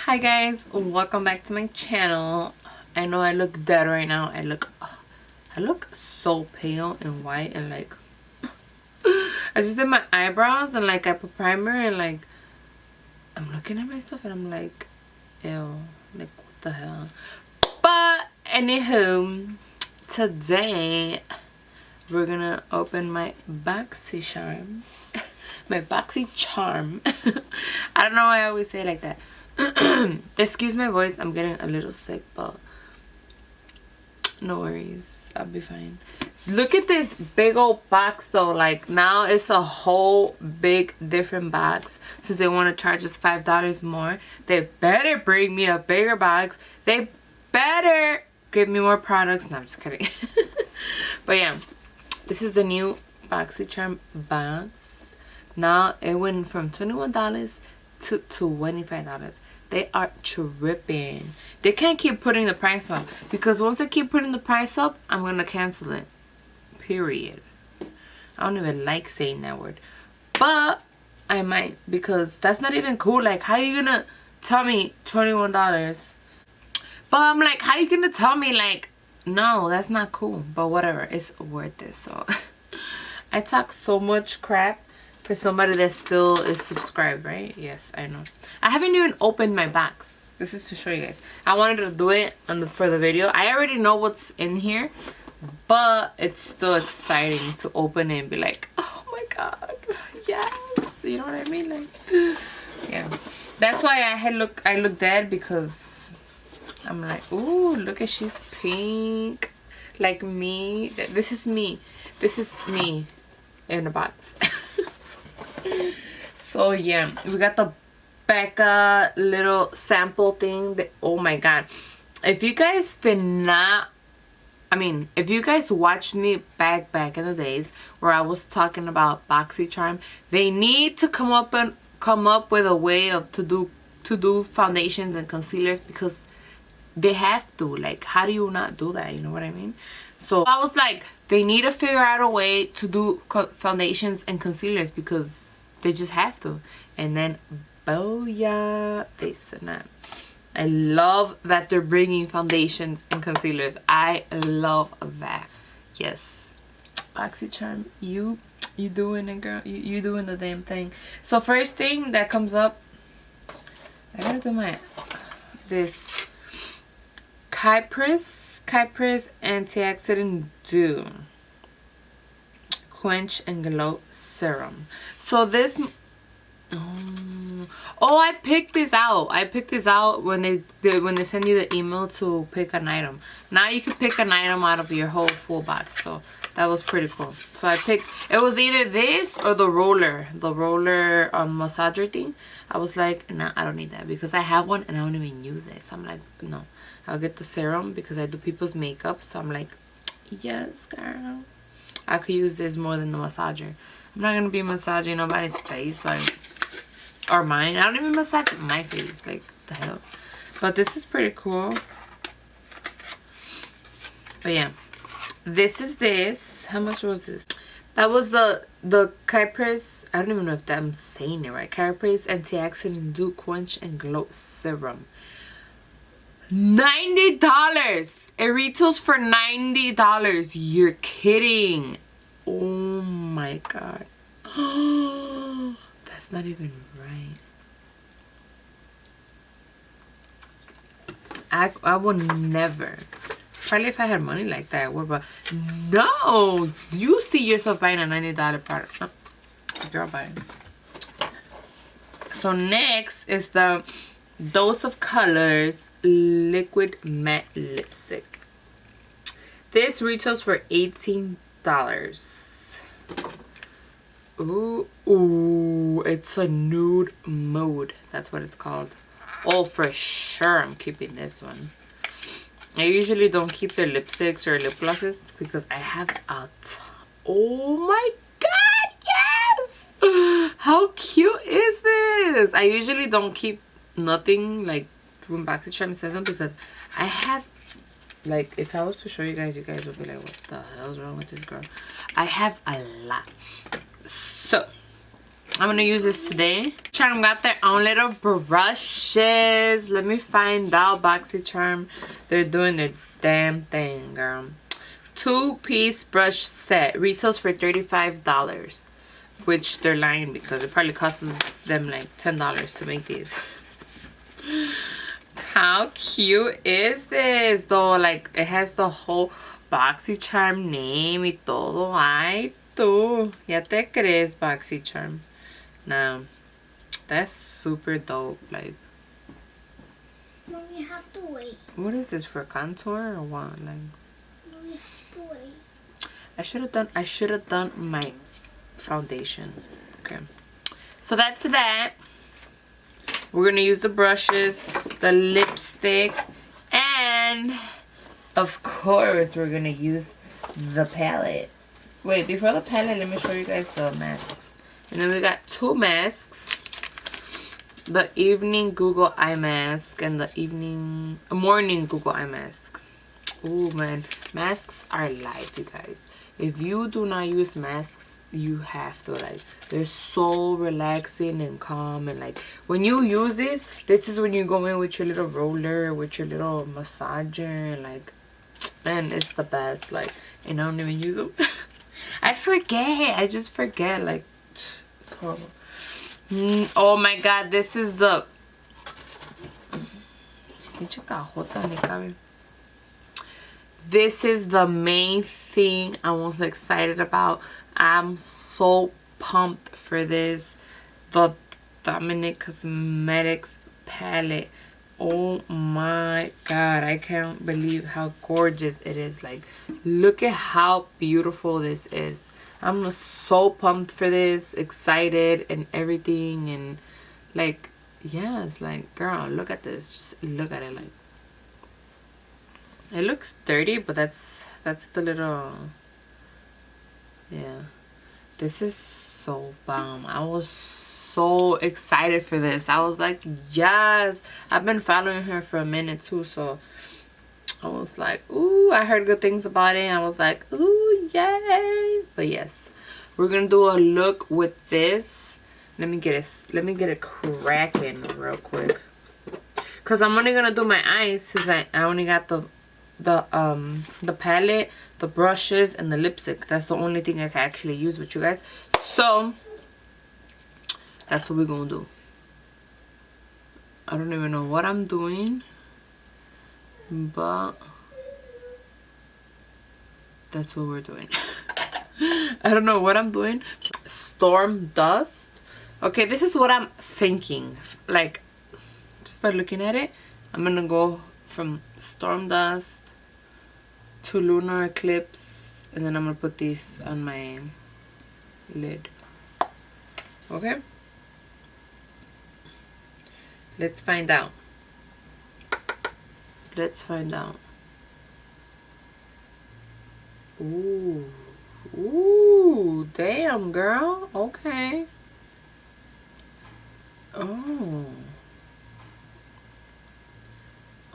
Hi guys, welcome back to my channel. I know I look dead right now. I look so pale and white, and like I just did my eyebrows and like I put primer, and like I'm looking at myself and I'm like, ew, like what the hell. But anywho, today we're gonna open my Boxycharm. My Boxycharm. I don't know why I always say it like that. Excuse my voice, I'm getting a little sick, but no worries, I'll be fine. Look at this big old box though. Like now it's a whole big different box. Since they want to charge us $5 more, they better bring me a bigger box. They better give me more products. No, I'm just kidding. But yeah, this is the new Boxycharm box. Now it went from $21 to $25. They are tripping. They can't keep putting the price up, because once they keep putting the price up, I'm gonna cancel it. Period. I don't even like saying that word, but I might, because that's not even cool. Like, how you gonna tell me $21? But I'm like, how you gonna tell me, like, no, that's not cool. But whatever, it's worth it. So I talk so much crap for somebody that still is subscribed, right? Yes, I know. I haven't even opened my box. This is to show you guys. I wanted to do it for the video. I already know what's in here, but it's still exciting to open it and be like, oh my god, yes. You know what I mean? Like, yeah. That's why I look dead, because I'm like, ooh, look at, she's pink. Like me. This is me. This is me in a box. So yeah, we got the Becca little sample thing. Oh my god, if you guys did not, if you guys watched me back in the days where I was talking about Boxycharm, they need to come up with a way of to do foundations and concealers, because they have to. Like, how do you not do that? You know what I mean? So I was like, they need to figure out a way to do foundations and concealers, because they just have to. And then, booyah, they snap. I love that they're bringing foundations and concealers. I love that. Yes, Boxycharm, you doing it, girl. You doing the damn thing. So first thing that comes up, I gotta do this Kypris Antioxidant Dew Quench and Glow Serum. So this, oh, I picked this out. I picked this out when they send you the email to pick an item. Now you can pick an item out of your whole full box. So that was pretty cool. So I picked, it was either this or the roller massager thing. I was like, nah, I don't need that, because I have one and I don't even use it. So I'm like, no, I'll get the serum, because I do people's makeup. So I'm like, yes, girl, I could use this more than the massager. I'm not gonna be massaging nobody's face, like, or mine. I don't even massage my face, like, the hell. But this is pretty cool. But yeah, this is this. How much was this? That was the Kypris. I don't even know if I'm saying it right. Kypris Antioxidant Dew Quench and Glow Serum. $90. It retails for $90. You're kidding. Oh my god. That's not even right. I would never. Probably if I had money like that, I would, but no. You see yourself buying a $90 product. No. Girl, buy it. So next is the Dose of Colors Liquid Matte Lipstick. This retails for $18. Ooh, it's a nude mode. That's what it's called. Oh, for sure I'm keeping this one. I usually don't keep the lipsticks or lip glosses, because I have a oh my god, yes! How cute is this? I usually don't keep nothing, like when Boxycharm says them, because I have, like, if I was to show you guys would be like, what the hell's wrong with this girl? I have a lot. So I'm gonna use this today. Charm got their own little brushes. Let me find out. Boxycharm, they're doing their damn thing, girl. 2-piece brush set retails for $35, which they're lying because it probably costs them like $10 to make these. How cute is this though? Like, it has the whole Boxycharm name y todo. Ay, tú. Ya te crees, Boxycharm. Now, that's super dope. Like, Mom, you have to wait. what is this, for contour or what? Like, Mom, you have to wait. I should have done my foundation. Okay. So that's that. We're gonna use the brushes, the lipstick, and of course we're gonna use the palette. Wait, before the palette, let me show you guys the masks. And then we got 2 masks. The evening Google eye mask and the morning Google eye mask. Oh man, masks are life, you guys. If you do not use masks, you have to, like, they're so relaxing and calm. And like, when you use this is when you go in with your little roller, with your little massager, and like, man, it's the best. Like, and I don't even use them. I just forget, like, it's horrible. Oh my god, this is the main thing I was excited about. I'm so pumped for this. The Dominic Cosmetics palette. Oh my god, I can't believe how gorgeous it is. Like, look at how beautiful this is. I'm so pumped for this, excited and everything. And like, yeah, it's like, girl, look at this. Just look at it. Like, it looks dirty, but that's the little, yeah. This is so bomb. I was so excited for this. I was like, yes. I've been following her for a minute too, so I was like, ooh, I heard good things about it. I was like, ooh, yay. But yes, we're gonna do a look with this. Let me get it cracking real quick, cause I'm only gonna do my eyes, since I only got the palette, the brushes, and the lipstick. That's the only thing I can actually use with you guys. So that's what we're gonna do. I don't even know what I'm doing, but that's what we're doing. I don't know what I'm doing. Storm Dust. Okay, this is what I'm thinking. Like, just by looking at it, I'm gonna go from Storm Dust to Lunar Eclipse, and then I'm gonna put these on my lid. Okay, let's find out. Ooh, damn, girl. Okay.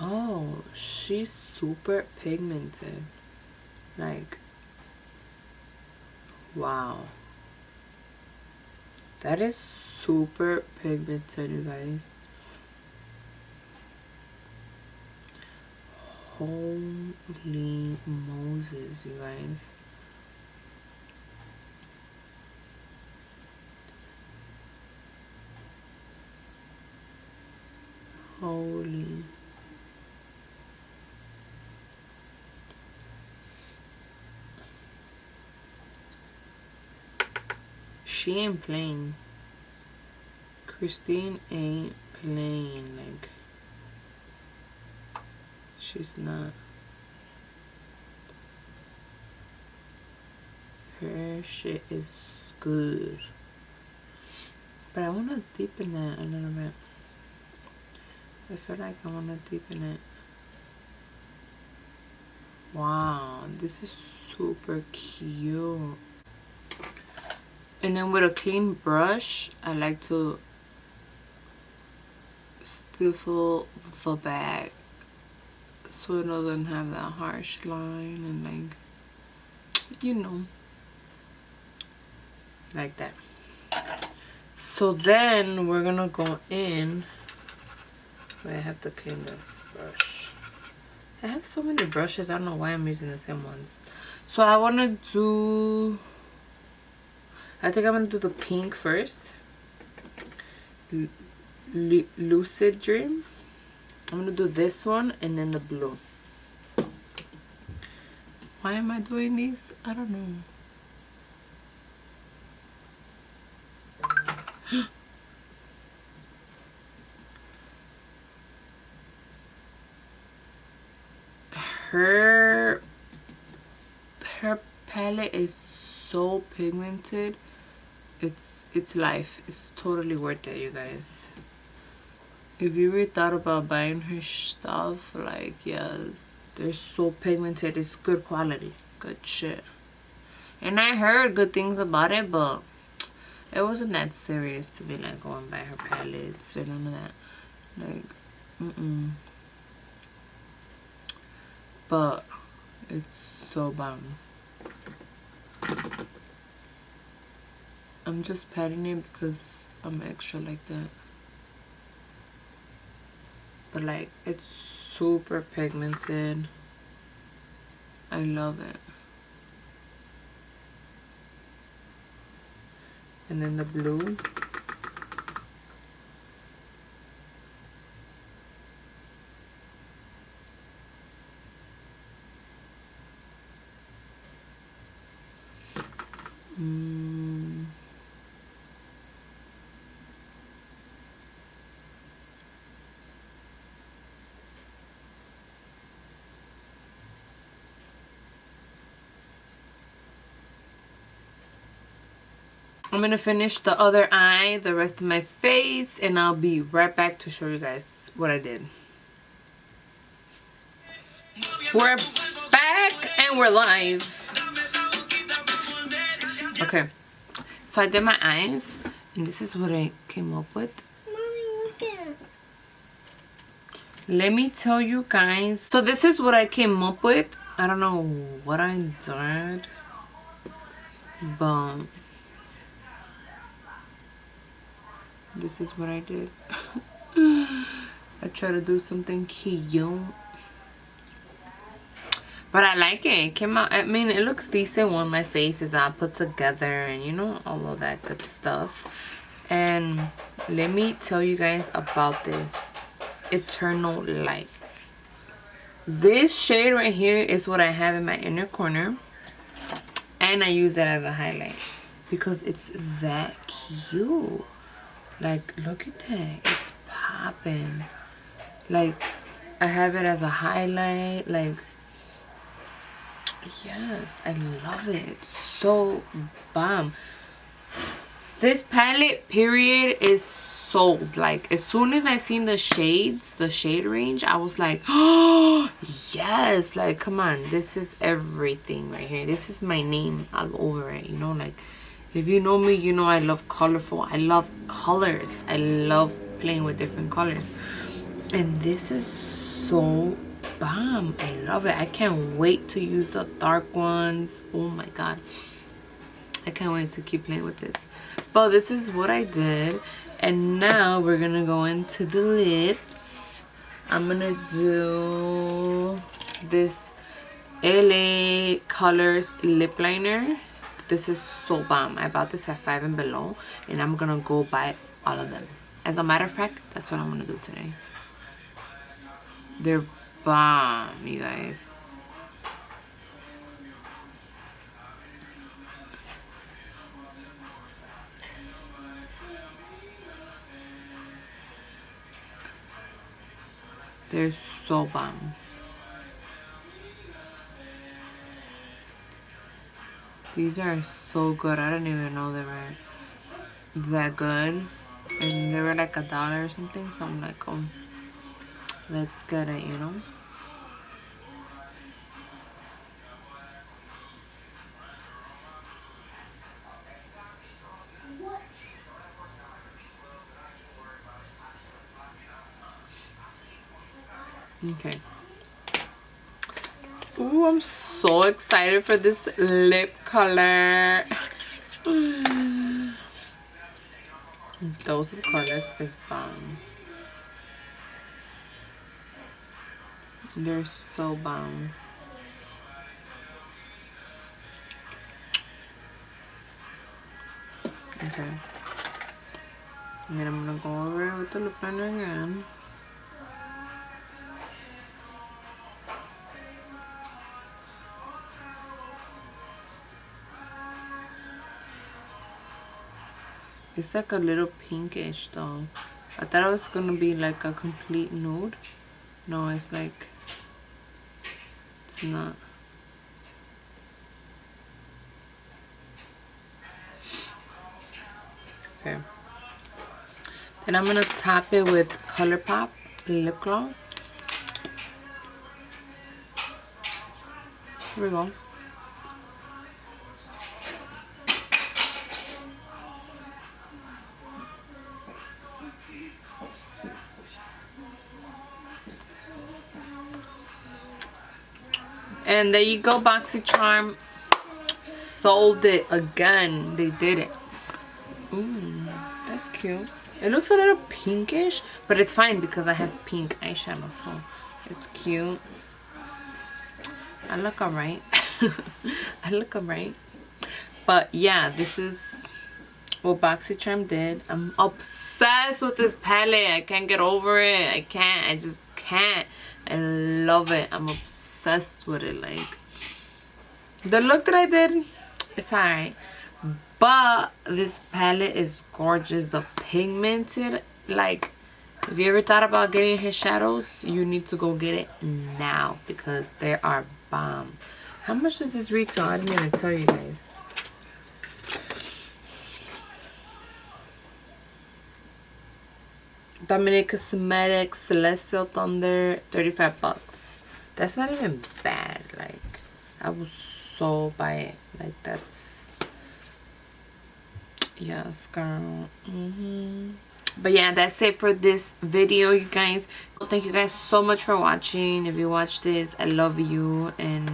Oh, she's super pigmented. Like, wow. That is super pigmented, you guys. Holy Moses, you guys. Holy. She ain't playing. Christine ain't playing. Like, she's not. Her shit is good. But I want to deepen that a little bit. I feel like I want to deepen it. Wow, this is super cute. And then with a clean brush, I like to stiffle the back so it doesn't have that harsh line, and like, you know, like that. So then we're gonna go in. Wait, I have to clean this brush. I have so many brushes. I don't know why I'm using the same ones. So I want to do... I think I'm going to do the pink first. Lucid Dream. I'm going to do this one and then the blue. Why am I doing these? I don't know. Her palette is so pigmented. It's life. It's totally worth it, you guys. If you ever thought about buying her stuff, like, yes, they're so pigmented. It's good quality, good shit. And I heard good things about it, but it wasn't that serious to be like go and buy her palettes or none of that. Like, but it's so bomb. I'm just patting it because I'm extra like that. But like, it's super pigmented. I love it. And then the blue. I'm gonna finish the other eye, the rest of my face, and I'll be right back to show you guys what I did. We're back and we're live. Okay, so I did my eyes, and this is what I came up with. Mommy, look at. Let me tell you guys. So this is what I came up with. I don't know what I did, but this is what I did. I try to do something cute, but I like it. It came out, I mean, it looks decent when my face is all put together and you know, all of that good stuff. And let me tell you guys about this Eternal Light. This shade right here is what I have in my inner corner, and I use it as a highlight because it's that cute. Like, look at that. It's popping. Like, I have it as a highlight. Like, yes, I love it. It's so bomb. This palette, period, is sold. Like, as soon as I seen the shades, the shade range, I was like, oh, yes. Like, come on. This is everything right here. This is my name all over it, you know? Like, if you know me, you know I love colorful. I love colors. I love playing with different colors. And this is so bomb. I love it. I can't wait to use the dark ones. Oh my god. I can't wait to keep playing with this. But this is what I did. And now we're going to go into the lips. I'm going to do this LA Colors lip liner. This is so bomb. I bought this at 5 and Below, and I'm gonna go buy all of them. As a matter of fact, that's what I'm gonna do today. They're bomb, you guys. They're so bomb. These are so good. I didn't even know they were that good. And they were like $1 or something. So I'm like, oh, let's get it, you know? Okay. Ooh, I'm so excited for this lip color. Those colors is bomb. They're so bomb. Okay. And then I'm gonna go over it with the lip liner again. It's like a little pinkish though. I thought it was gonna be like a complete nude. No, it's like, it's not. Okay. Then I'm gonna top it with ColourPop lip gloss. Here we go. And there you go, Boxycharm sold it again. They did it. Ooh, that's cute. It looks a little pinkish, but it's fine because I have pink eyeshadow, so it's cute. I look alright. I look alright. But yeah, this is what Boxycharm did. I'm obsessed with this palette. I can't get over it. I can't. I just can't. I love it. I'm obsessed with it. Like, the look that I did, it's alright. But this palette is gorgeous. The pigmented, like, if you ever thought about getting his shadows, you need to go get it now because they are bomb. How much does this retail? I didn't even tell you guys. Dominic Cosmetics Celestial Thunder, 35 bucks. That's not even bad. Like, I was so buy it. Like, that's, yes, girl. But yeah, that's it for this video, you guys. Thank you guys so much for watching. If you watch this, I love you, and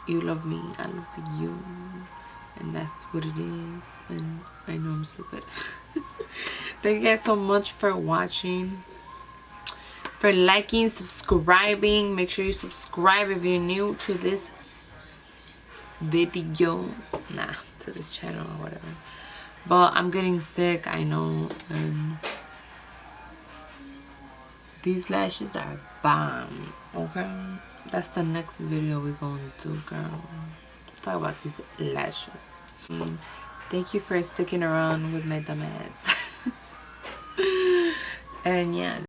you love me. I love you, and that's what it is. And I know I'm stupid. Thank you guys so much for watching, for liking, subscribing. Make sure you subscribe if you're new to this video, to this channel or whatever. But I'm getting sick, I know, and these lashes are bomb. Okay, that's the next video we're going to do, girl. Talk about these lashes. Thank you for sticking around with my dumb ass. And yeah.